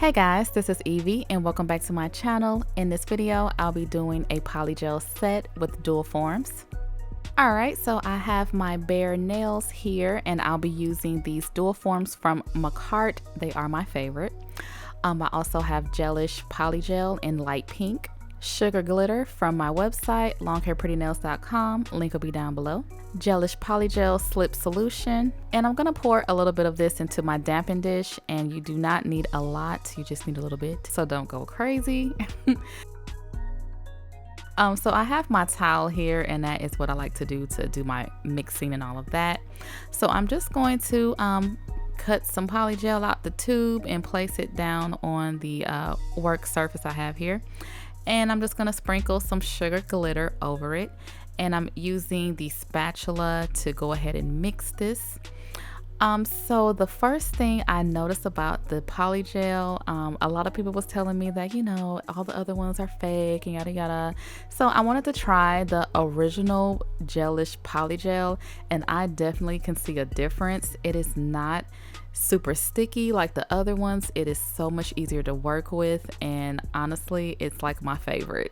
Hey guys, this is Evie and welcome back to my channel. In this video, I'll be doing a polygel set with dual forms. Alright, so I have my bare nails here and I'll be using these dual forms from Macart. They are my favorite. I also have Gelish polygel in light pink, sugar glitter from my website, longhairprettynails.com, link will be down below, Gelish polygel slip solution, and I'm gonna pour a little bit of this into my dampen dish, and you do not need a lot, you just need a little bit, so don't go crazy. So I have my towel here, and that is what I like to do my mixing and all of that. So I'm just going to cut some polygel out the tube and place it down on the work surface I have here. And I'm just gonna sprinkle some sugar glitter over it. And I'm using the spatula to go ahead and mix this. So the first thing I noticed about the polygel, a lot of people was telling me that, you know, all the other ones are fake and yada yada. So I wanted to try the original Gelish polygel, and I definitely can see a difference. It is not super sticky like the other ones. It is so much easier to work with, and honestly, it's like my favorite.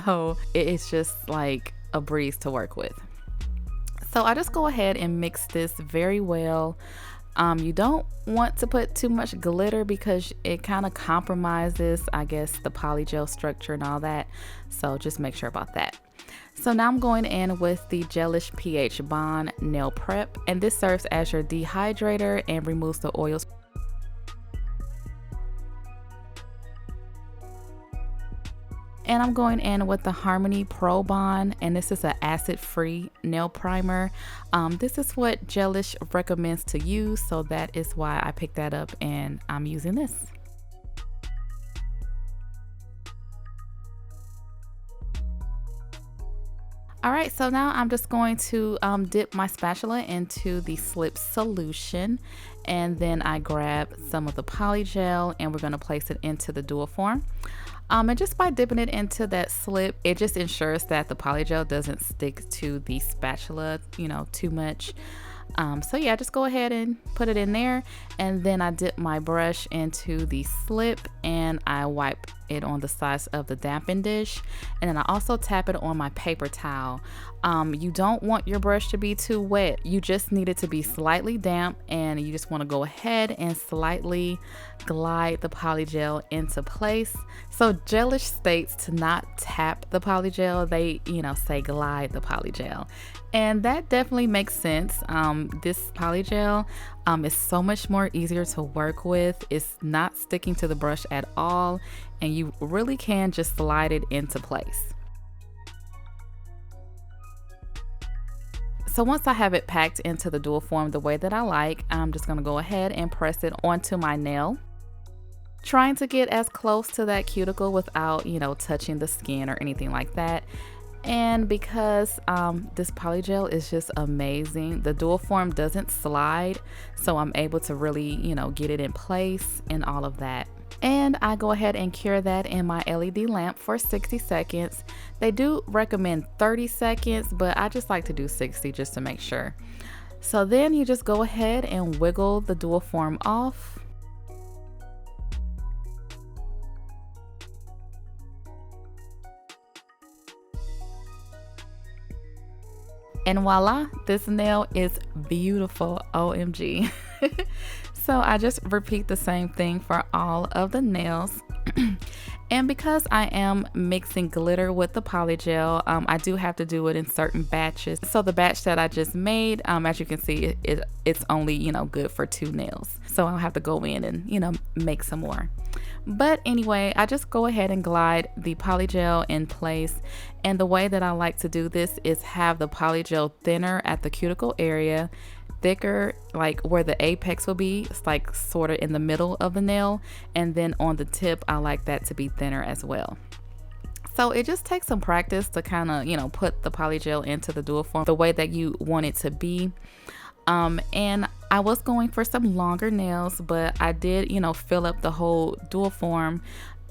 So it's just like a breeze to work with. So I just go ahead and mix this very well. You don't want to put too much glitter because it kind of compromises, I guess, the polygel structure and all that. So just make sure about that. So now I'm going in with the Gelish pH Bond Nail Prep, and this serves as your dehydrator and removes the oils. And I'm going in with the Harmony Pro Bond, and this is an acid-free nail primer. This is what Gelish recommends to use, so that is why I picked that up and I'm using this. Alright, so now I'm just going to dip my spatula into the slip solution, and then I grab some of the polygel and we're going to place it into the dual form. And just by dipping it into that slip, it just ensures that the polygel doesn't stick to the spatula, you know, too much. So yeah, just go ahead and put it in there, and then I dip my brush into the slip and I wipe it on the sides of the dampen dish, and then I also tap it on my paper towel. You don't want your brush to be too wet, you just need it to be slightly damp, and you just want to go ahead and slightly glide the polygel into place. So Gelish states to not tap the polygel, they say glide the polygel, and that definitely makes sense. This polygel is so much more easier to work with. It's not sticking to the brush at all, and you really can just slide it into place. So once I have it packed into the dual form the way that I like, I'm just gonna go ahead and press it onto my nail, trying to get as close to that cuticle without, touching the skin or anything like that. And because this polygel is just amazing, the dual form doesn't slide, so I'm able to really, get it in place and all of that. And I go ahead and cure that in my LED lamp for 60 seconds. They do recommend 30 seconds, but I just like to do 60 just to make sure. So then you just go ahead and wiggle the dual form off. And voila, this nail is beautiful, OMG. So I just repeat the same thing for all of the nails. And because I am mixing glitter with the polygel, I do have to do it in certain batches. So the batch that I just made, as you can see, it's only, good for 2 nails. So I'll have to go in and, make some more. But anyway, I just go ahead and glide the polygel in place. And the way that I like to do this is have the polygel thinner at the cuticle area, thicker like where the apex will be. It's like sort of in the middle of the nail, and then on the tip I like that to be thinner as well. So it just takes some practice to kind of put the polygel into the dual form the way that you want it to be. And I was going for some longer nails, but I did fill up the whole dual form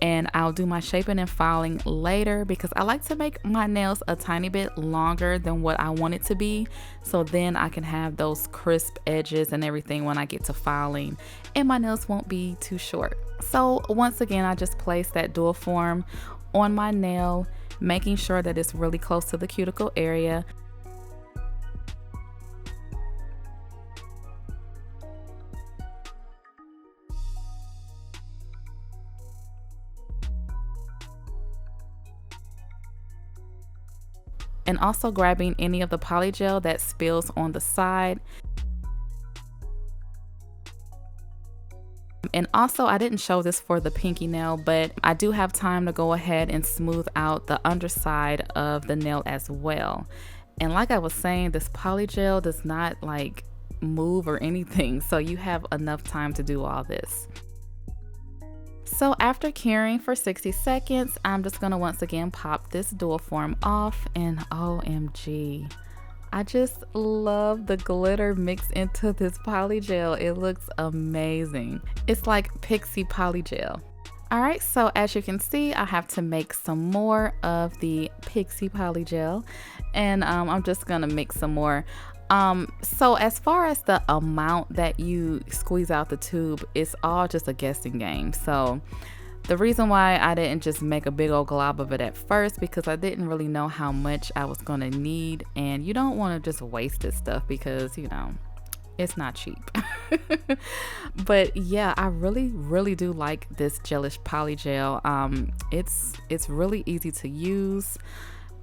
and I'll do my shaping and filing later because I like to make my nails a tiny bit longer than what I want it to be, so then I can have those crisp edges and everything when I get to filing and my nails won't be too short. So once again, I just place that dual form on my nail, making sure that it's really close to the cuticle area. And also grabbing any of the polygel that spills on the side. And also, I didn't show this for the pinky nail, but I do have time to go ahead and smooth out the underside of the nail as well. And like I was saying, this polygel does not like move or anything, so you have enough time to do all this. So after curing for 60 seconds, I'm just gonna once again pop this dual form off, and OMG, I just love the glitter mixed into this polygel. It looks amazing. It's like pixie polygel. All right, so as you can see, I have to make some more of the pixie polygel, and I'm just gonna mix some more. So as far as the amount that you squeeze out the tube, it's all just a guessing game. So the reason why I didn't just make a big old glob of it at first, because I didn't really know how much I was gonna need, and you don't want to just waste this stuff because, you know, it's not cheap. But yeah, I really do like this Gelish polygel. It's really easy to use,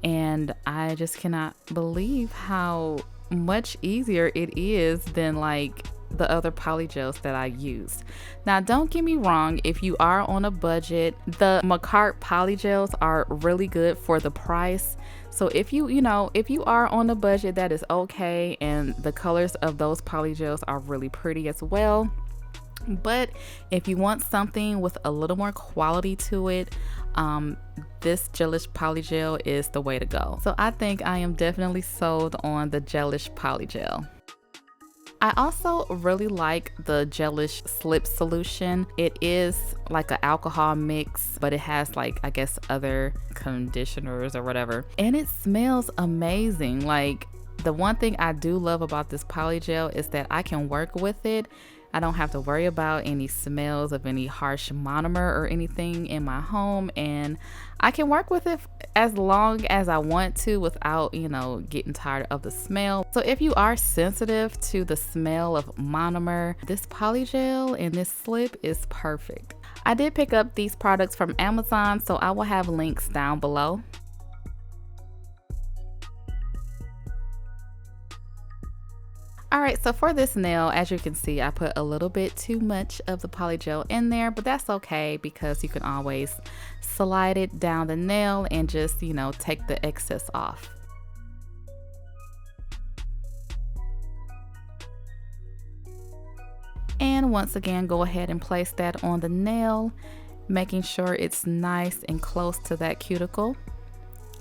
and I just cannot believe how much easier it is than like the other polygels that I used. Now don't get me wrong, if you are on a budget, the Macart polygels are really good for the price. So if you are on a budget, that is okay, and the colors of those polygels are really pretty as well. But if you want something with a little more quality to it, this Gelish polygel is the way to go. So I think I am definitely sold on the Gelish polygel. I also really like the Gelish slip solution. It is like an alcohol mix, but it has like, I guess, other conditioners or whatever. And it smells amazing. Like, the one thing I do love about this polygel is that I can work with it. I don't have to worry about any smells of any harsh monomer or anything in my home, and I can work with it as long as I want to without, you know, getting tired of the smell. So if you are sensitive to the smell of monomer, this polygel and this slip is perfect. I did pick up these products from Amazon, so I will have links down below. Alright, so for this nail, as you can see, I put a little bit too much of the polygel in there, but that's okay because you can always slide it down the nail and just, you know, take the excess off. And once again, go ahead and place that on the nail, making sure it's nice and close to that cuticle,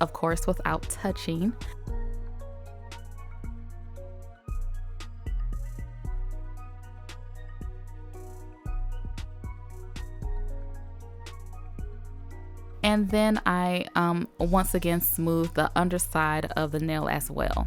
of course, without touching. And then I once again smooth the underside of the nail as well.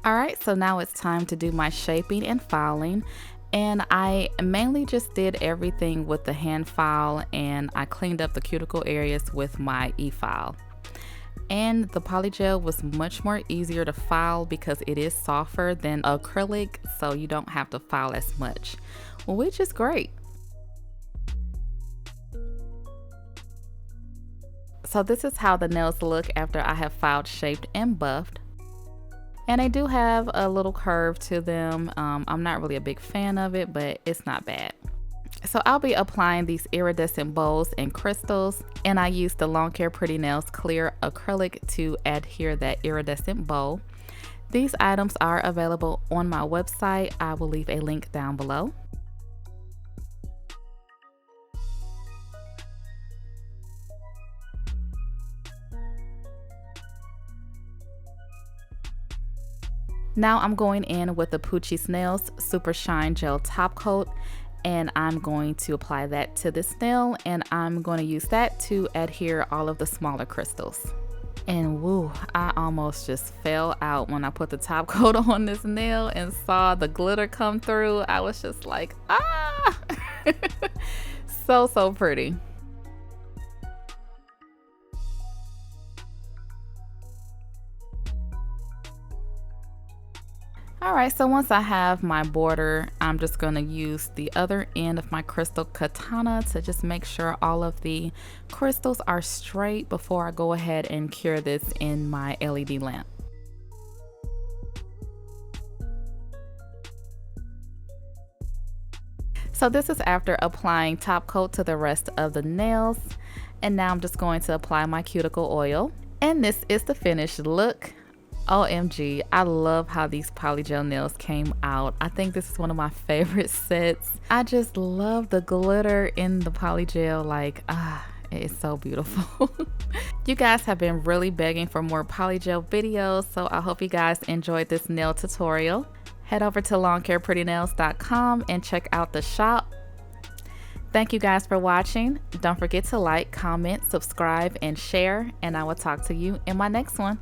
Alright, so now it's time to do my shaping and filing. And I mainly just did everything with the hand file, and I cleaned up the cuticle areas with my e-file. And the polygel was much more easier to file because it is softer than acrylic, so you don't have to file as much, which is great. So this is how the nails look after I have filed, shaped, and buffed. And they do have a little curve to them. I'm not really a big fan of it, but it's not bad. So I'll be applying these iridescent bowls and crystals, and I use the Lawn Care Pretty Nails clear acrylic to adhere that iridescent bowl. These items are available on my website. I will leave a link down below. Now I'm going in with the Poochie Nails Super Shine Gel Top Coat, and I'm going to apply that to this nail, and I'm going to use that to adhere all of the smaller crystals. And woo, I almost just fell out when I put the top coat on this nail and saw the glitter come through. I was just like, ah! So pretty. Alright, so once I have my border, I'm just going to use the other end of my crystal katana to just make sure all of the crystals are straight before I go ahead and cure this in my LED lamp. So this is after applying top coat to the rest of the nails, and now I'm just going to apply my cuticle oil, and this is the finished look. OMG, I love how these polygel nails came out. I think this is one of my favorite sets. I just love the glitter in the polygel. Like, it is so beautiful. You guys have been really begging for more polygel videos, so I hope you guys enjoyed this nail tutorial. Head over to lawncarepretynails.com and check out the shop. Thank you guys for watching. Don't forget to like, comment, subscribe, and share, and I will talk to you in my next one.